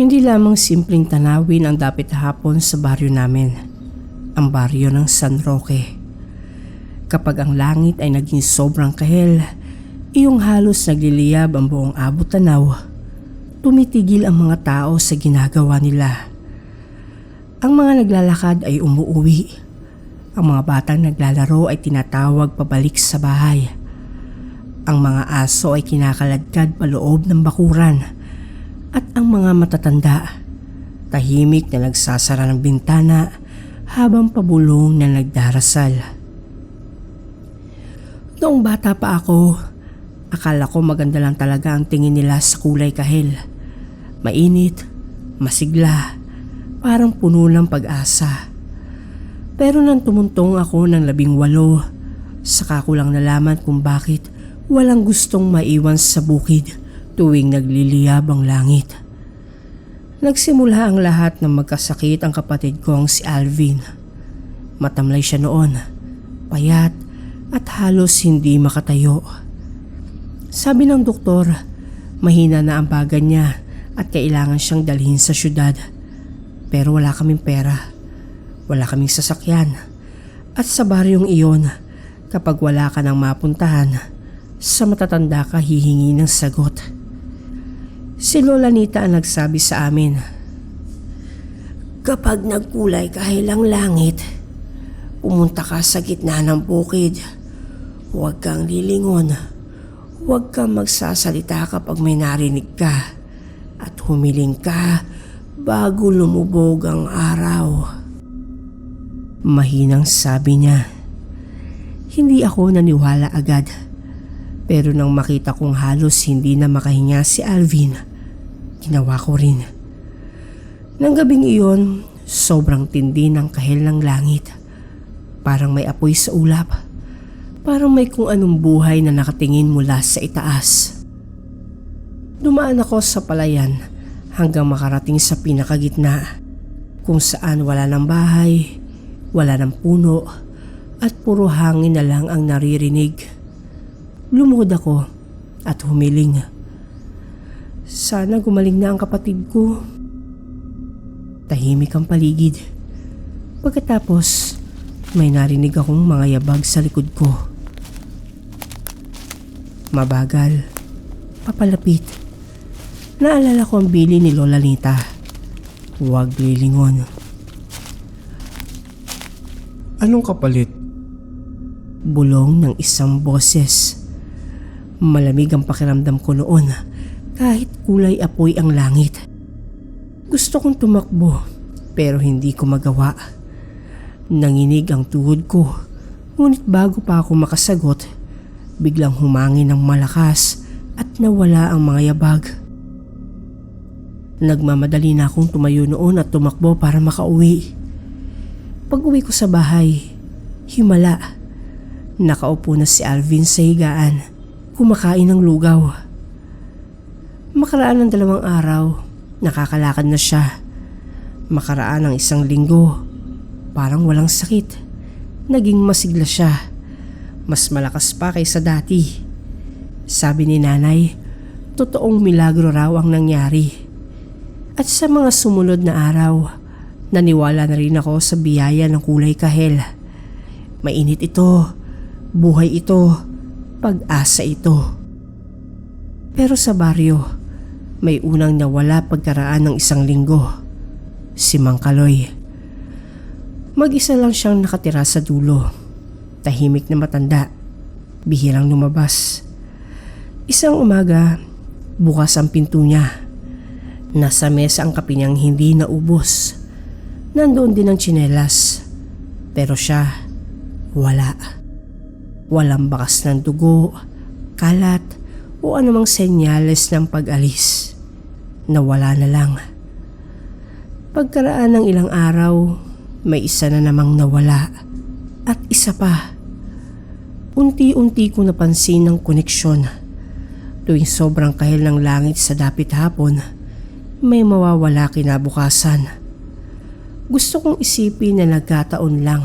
Hindi lamang simpleng tanawin ang dapit hapon sa baryo namin, ang baryo ng San Roque. Kapag ang langit ay naging sobrang kahel, iyong halos nagliliyab ang buong abot tanaw, tumitigil ang mga tao sa ginagawa nila. Ang mga naglalakad ay umuuwi. Ang mga batang naglalaro ay tinatawag pabalik sa bahay. Ang mga aso ay kinakaladkad paloob ng bakuran. At ang mga matatanda, tahimik na nagsasara ng bintana habang pabulong na nagdarasal. Noong bata pa ako, akala ko maganda lang talaga ang tingin nila sa kulay kahel. Mainit, masigla, parang puno ng pag-asa. Pero nang tumuntong ako ng 18, saka ko lang nalaman kung bakit walang gustong maiwan sa bukid tuwing nagliliyab ang langit. Nagsimula ang lahat ng magkasakit ang kapatid kong si Alvin. Matamlay siya noon, payat at halos hindi makatayo. Sabi ng doktor, mahina na ang baga niya at kailangan siyang dalhin sa syudad. Pero wala kaming pera, wala kaming sasakyan. At sa baryong iyon, kapag wala ka nang mapuntahan, sa matatanda ka hihingi ng sagot. Si Lola Nita ang nagsabi sa amin, "Kapag nagkulay kahel ang langit, pumunta ka sa gitna ng bukid. Huwag kang lilingon. Huwag kang magsasalita kapag may narinig ka. At humiling ka bago lumubog ang araw." Mahinang sabi niya. Hindi ako naniwala agad. Pero nang makita kong halos hindi na makahinga si Alvin, ginawa ko rin. Nang gabing iyon, sobrang tindi ng kahel ng langit. Parang may apoy sa ulap. Parang may kung anong buhay na nakatingin mula sa itaas. Dumaan ako sa palayan hanggang makarating sa pinakagitna, kung saan wala ng bahay, wala ng puno, at puro hangin na lang ang naririnig. Lumuhod ako at humiling. Sana gumaling na ang kapatid ko. Tahimik ang paligid. Pagkatapos, may narinig akong mga yabag sa likod ko. Mabagal, papalapit. Naalala ko ang bili ni Lola Nita. Huwag lilingon. Anong kapalit? Bulong ng isang boses. Malamig ang pakiramdam ko noon kahit kulay apoy ang langit. Gusto kong tumakbo pero hindi ko magawa. Nanginig ang tuhod ko, ngunit bago pa ako makasagot, biglang humangin ng malakas at nawala ang mga yabag. Nagmamadali na akong tumayo noon at tumakbo para makauwi. Pag-uwi ko sa bahay, himala. Nakaupo na si Alvin sa higaan, kumakain ng lugaw. Makaraan ng 2 araw, nakakalakad na siya. Makaraan ng 1 linggo, parang walang sakit. Naging masigla siya. Mas malakas pa kaysa dati. Sabi ni nanay, totoong milagro raw ang nangyari. At sa mga sumunod na araw, naniwala na rin ako sa biyaya ng kulay kahel. Mainit ito, buhay ito, pag-asa ito. Pero sa baryo, may unang nawala pagkaraan ng 1 linggo. Si Mang Kaloy. Mag-isa lang siyang nakatira sa dulo. Tahimik na matanda, bihirang lumabas. Isang umaga, bukas ang pinto niya. Nasa mesa ang kape niyang hindi naubos. Nandoon din ang tsinelas. Pero siya, wala. Walang bakas ng dugo, kalat, o anumang senyales ng pag-alis. Nawala na lang. Pagkaraan ng ilang araw, may isa na namang nawala. At isa pa. Unti-unti ko napansin ang koneksyon. Tuwing sobrang kahel ng langit sa dapit hapon, may mawawala kinabukasan. Gusto kong isipin na nagkataon lang,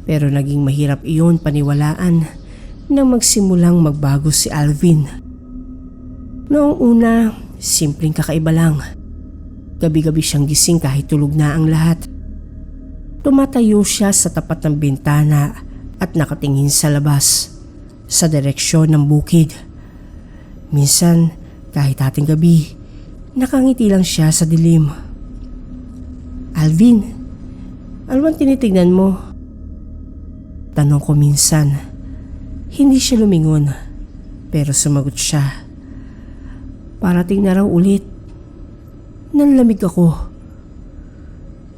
pero naging mahirap iyon paniwalaan nang magsimulang magbago si Alvin. Noong una, simpleng kakaiba lang. Gabi-gabi siyang gising kahit tulog na ang lahat. Tumatayo siya sa tapat ng bintana at nakatingin sa labas, sa direksyon ng bukid. Minsan, kahit ating gabi, nakangiti lang siya sa dilim. "Alvin, ano bang tinitignan mo?" Tanong ko minsan. Hindi siya lumingon, pero sumagot siya. "Parating na raw ulit." Nanlamig ako.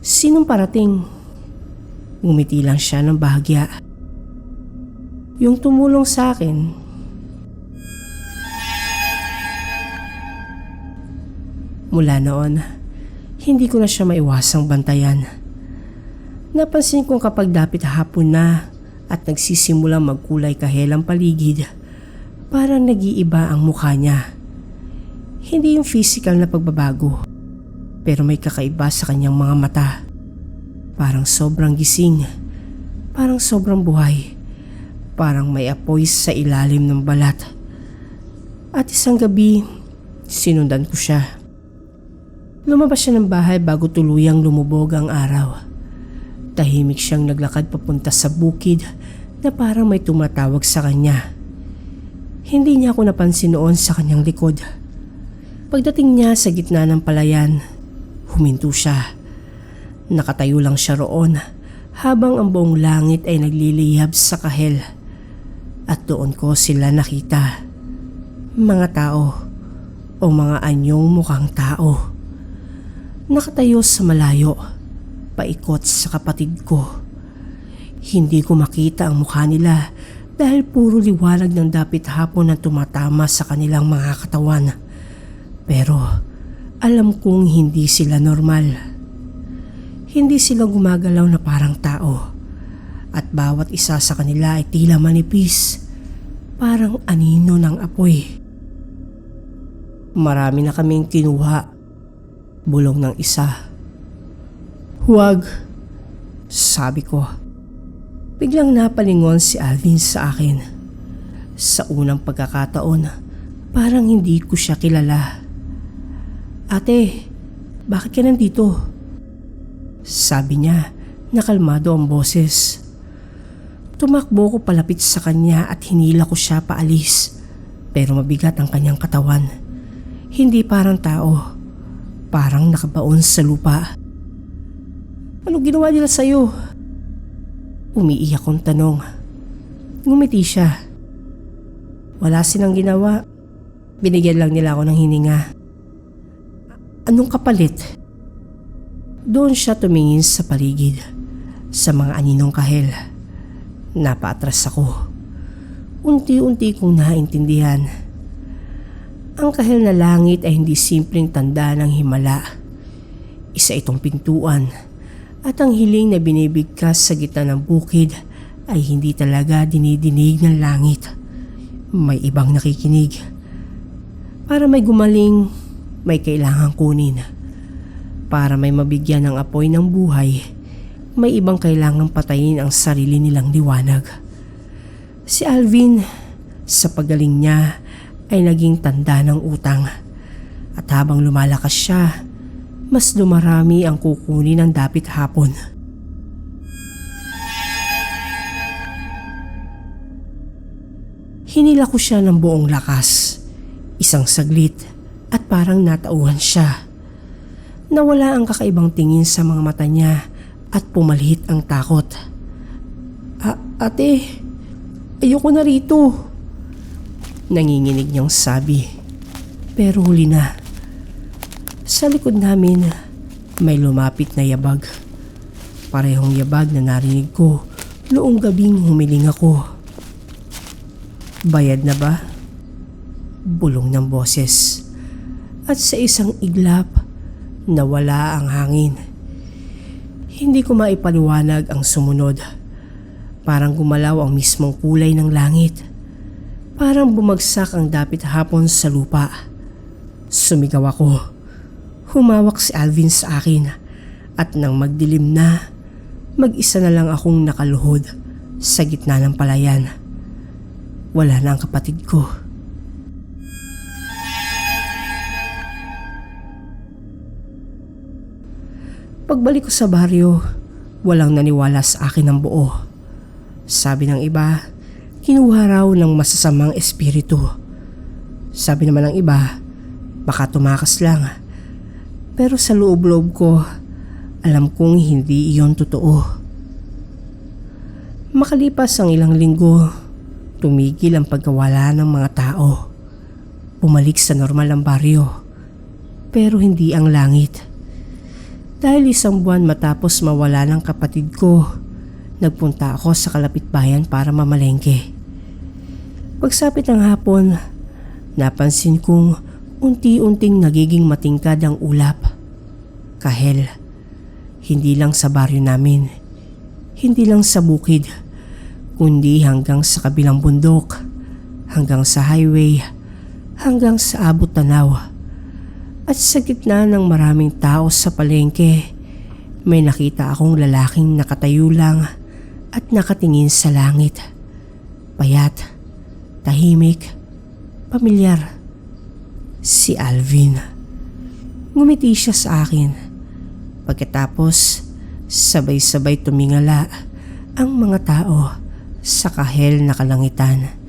"Sinong parating?" Ngumiti lang siya ng bahagya. "Yung tumulong sa akin." Mula noon, hindi ko na siya maiwasang bantayan. Napansin kong kapag dapit hapon na at nagsisimulang magkulay kahel ang paligid, parang nag-iiba ang mukha niya. Hindi yung physical na pagbabago, pero may kakaiba sa kanyang mga mata. Parang sobrang gising, parang sobrang buhay, parang may apoy sa ilalim ng balat. At isang gabi, sinundan ko siya. Lumabas siya ng bahay bago tuluyang lumubog ang araw. Tahimik siyang naglakad papunta sa bukid na parang may tumatawag sa kanya. Hindi niya ako napansin noon sa kanyang likod. Pagdating niya sa gitna ng palayan, huminto siya. Nakatayo lang siya roon habang ang buong langit ay nagliliyab sa kahel. At doon ko sila nakita. Mga tao o mga anyong mukhang tao. Nakatayo sa malayo, paikot sa kapatid ko. Hindi ko makita ang mukha nila dahil puro liwanag ng dapit hapon ang tumatama sa kanilang mga katawan. Pero alam kong hindi sila normal. Hindi sila gumagalaw na parang tao. At bawat isa sa kanila ay tila manipis, parang anino ng apoy. Marami na kaming kinuha. Bulong ng isa. "Huwag," sabi ko. Biglang napalingon si Alvin sa akin. Sa unang pagkakataon, parang hindi ko siya kilala. "Ate, bakit ka nandito?" Sabi niya, nakalmado ang boses. Tumakbo ko palapit sa kanya at hinila ko siya paalis. Pero mabigat ang kanyang katawan. Hindi parang tao. Parang nakabaon sa lupa. "Ano ginawa nila sa'yo?" Umiiyak kong tanong. Ngumiti siya. "Wala silang ginawa. Binigyan lang nila ako ng hininga." "Anong kapalit?" Doon siya tumingin sa paligid, sa mga aninong kahel. Napaatras ako. Unti-unti kong naintindihan. Ang kahel na langit ay hindi simpleng tanda ng himala. Isa itong pintuan, at ang hiling na binibigkas sa gitna ng bukid ay hindi talaga dinidinig ng langit. May ibang nakikinig. Para may gumaling, may kailangang kunin. Para may mabigyan ng apoy ng buhay, may ibang kailangang patayin ang sarili nilang liwanag. Si Alvin, sa pagaling niya, ay naging tanda ng utang. At habang lumalakas siya, mas dumarami ang kukunin ng dapit hapon. Hinila ko siya ng buong lakas. Isang saglit at parang natauhan siya. Nawala ang kakaibang tingin sa mga mata niya at pumalhit ang takot. Ate, ayoko na rito." Nanginginig niyang sabi. Pero huli na. Sa likod namin, may lumapit na yabag. Parehong yabag na narinig ko noong gabing humiling ako. "Bayad na ba?" Bulong ng boses. At sa isang iglap, nawala ang hangin. Hindi ko maipaliwanag ang sumunod. Parang gumalaw ang mismong kulay ng langit. Parang bumagsak ang dapit hapon sa lupa. Sumigaw ako. Humawak si Alvin sa akin at nang magdilim na, mag-isa na lang akong nakaluhod sa gitna ng palayan. Wala na ang kapatid ko. Pagbalik ko sa baryo, walang naniwala sa akin ng buo. Sabi ng iba, kinuha raw ng masasamang espiritu. Sabi naman ng iba, baka tumakas lang. Pero sa loob-loob ko, alam kong hindi iyon totoo. Makalipas ang ilang linggo, tumigil ang pagkawala ng mga tao. Bumalik sa normal ang baryo, pero hindi ang langit. Dahil isang buwan matapos mawala ng kapatid ko, nagpunta ako sa kalapitbayan para mamalengke. Pagsapit ng hapon, napansin kong unti-unting nagiging matingkad ang ulap. Kahel, hindi lang sa baryo namin, hindi lang sa bukid, kundi hanggang sa kabilang bundok, hanggang sa highway, hanggang sa abot tanaw. At sa gitna ng maraming tao sa palengke, may nakita akong lalaking nakatayo lang at nakatingin sa langit. Payat, tahimik, pamilyar. Si Alvin. Ngumiti siya sa akin. Pagkatapos, sabay-sabay tumingala ang mga tao sa kahel na kalangitan.